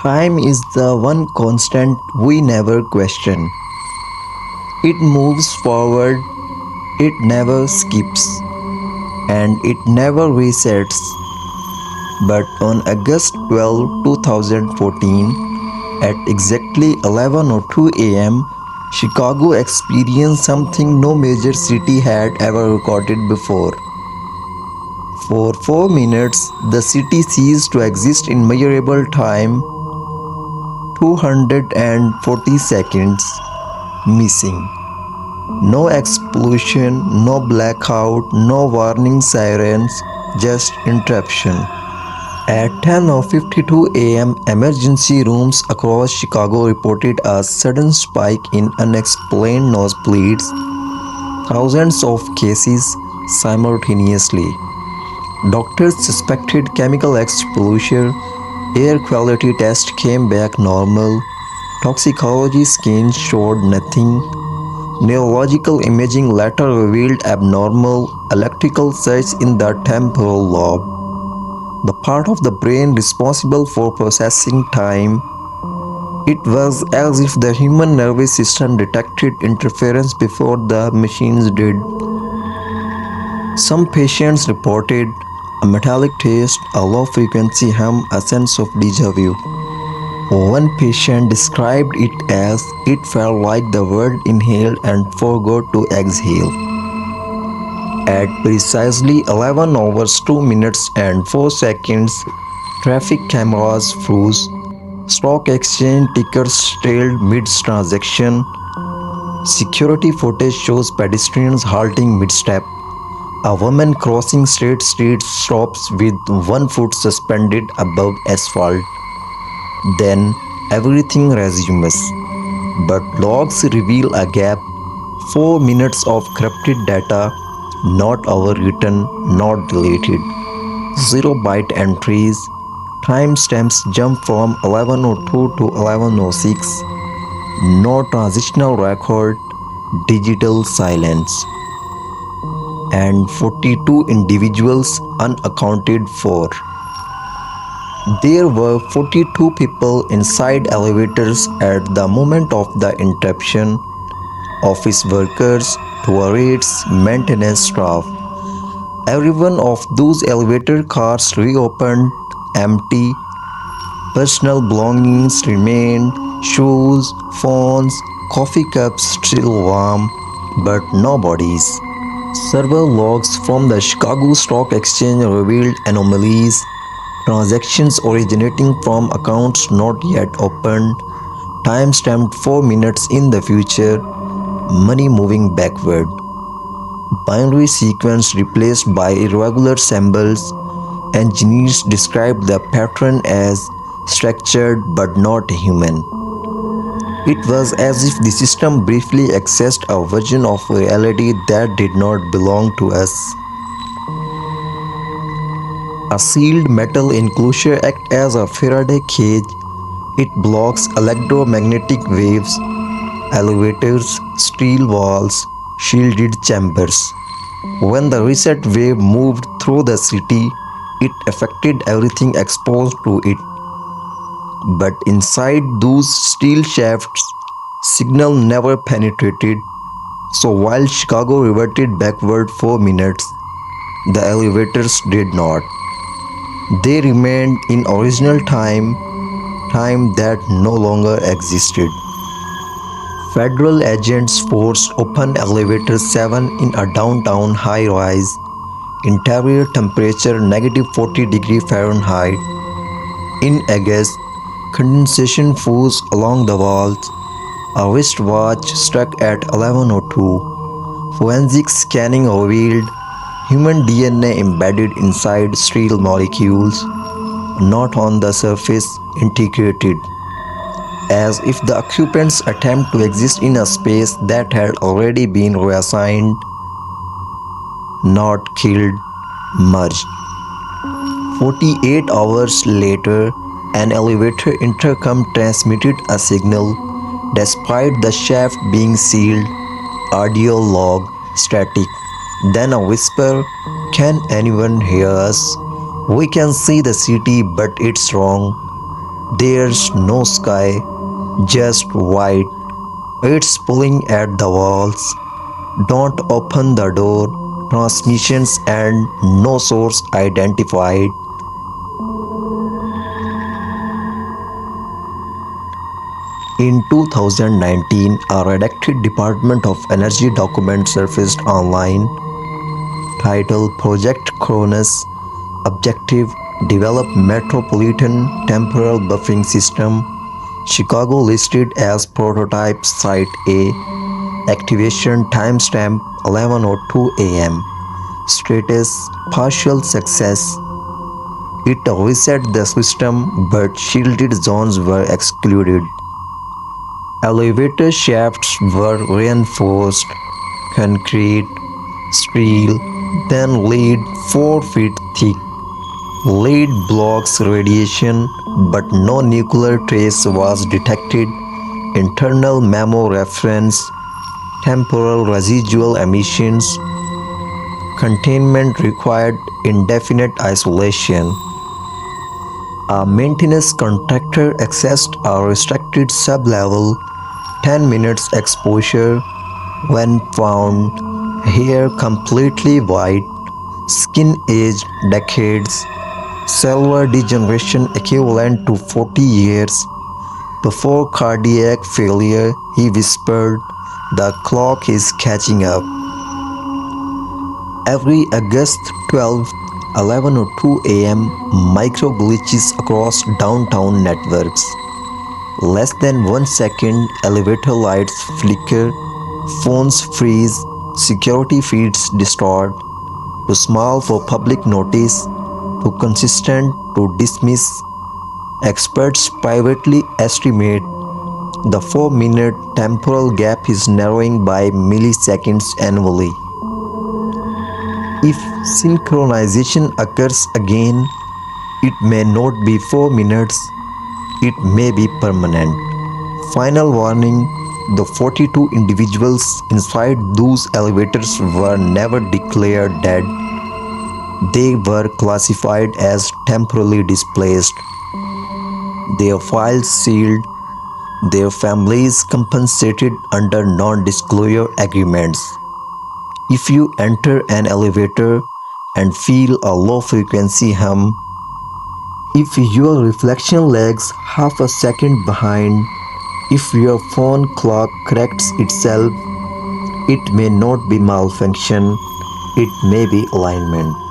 Time is the one constant we never question. It moves forward, it never skips, and it never resets. But on August 12, 2014, at exactly 11:02 am, Chicago experienced something no major city had ever recorded before. For 4 minutes, the city ceased to exist in measurable time, 240 seconds missing. No explosion, no blackout, no warning sirens, just interruption. At 10:52 am, emergency rooms across Chicago reported a sudden spike in unexplained nosebleeds, thousands of cases simultaneously. Doctors suspected chemical exposure, air quality tests came back normal, toxicology scans showed nothing, neurological imaging later revealed abnormal electrical surge in the temporal lobe, the part of the brain responsible for processing time. It was as if the human nervous system detected interference before the machines did. Some patients reported a metallic taste, a low frequency hum, a sense of deja vu. One patient described it as it felt like the world inhaled and forgot to exhale. At precisely 11 hours 2 minutes and 4 seconds, traffic cameras froze. Stock exchange tickers stalled mid-transaction. Security footage shows pedestrians halting mid-step. A woman crossing state streets stops with one foot suspended above asphalt. Then everything resumes. But logs reveal a gap, 4 minutes of corrupted data, not overwritten, not deleted. 0 byte entries, timestamps jump from 11:02 to 11:06, no transitional record, digital silence. And 42 individuals unaccounted for. There were 42 people inside elevators at the moment of the interruption: office workers, tourists, maintenance staff. Every one of those elevator cars reopened empty. Personal belongings remained, shoes, phones, coffee cups still warm, but no bodies. Server logs from the Chicago Stock Exchange revealed anomalies, transactions originating from accounts not yet opened, time-stamped 4 minutes in the future, money moving backward. Binary sequence replaced by irregular symbols. Engineers described the pattern as structured but not human. It was as if the system briefly accessed a version of reality that did not belong to us. A sealed metal enclosure acts as a Faraday cage. It blocks electromagnetic waves, elevators, steel walls, shielded chambers. When the reset wave moved through the city, it affected everything exposed to it. But inside those steel shafts, signal never penetrated. So while Chicago reverted backward 4 minutes, the elevators did not. They remained in original time, time that no longer existed. Federal agents forced open elevator 7 in a downtown high-rise. Interior temperature -40°F. In August, condensation froze along the walls. A wristwatch struck at 11:02. Forensic scanning revealed human DNA embedded inside steel molecules, not on the surface, integrated, as if the occupants attempt to exist in a space that had already been reassigned, not killed, merged. 48 hours later, an elevator intercom transmitted a signal. Despite the shaft being sealed, audio log static. Then a whisper, "Can anyone hear us? We can see the city, but it's wrong." There's no sky, just white. It's pulling at the walls. Don't open the door. Transmissions and no source identified. In 2019, a redacted Department of Energy document surfaced online titled Project Chronos. Objective: Develop Metropolitan Temporal Buffering System. Chicago listed as prototype Site A. Activation timestamp 11:02 am. Status: partial success. It reset the system, but shielded zones were excluded. Elevator shafts were reinforced, concrete, steel, then lead 4 feet thick. Lead blocks radiation, but no nuclear trace was detected. Internal memo reference: temporal residual emissions. Containment required indefinite isolation. A maintenance contractor accessed a restricted sublevel. 10 minutes exposure. When found, hair completely white, skin aged decades, cellular degeneration equivalent to 40 years. Before cardiac failure, he whispered, "The clock is catching up." Every August 12, 11:02 am, micro glitches across downtown networks. Less than 1 second, elevator lights flicker, phones freeze, security feeds distort. Too small for public notice, too consistent to dismiss. Experts privately estimate the 4-minute temporal gap is narrowing by milliseconds annually. If synchronization occurs again, it may not be 4 minutes, it may be permanent. Final warning: the 42 individuals inside those elevators were never declared dead. They were classified as temporarily displaced, their files sealed, their families compensated under non-disclosure agreements. If you enter an elevator and feel a low-frequency hum, if your reflection lags half a second behind, if your phone clock corrects itself, it may not be malfunction, it may be alignment.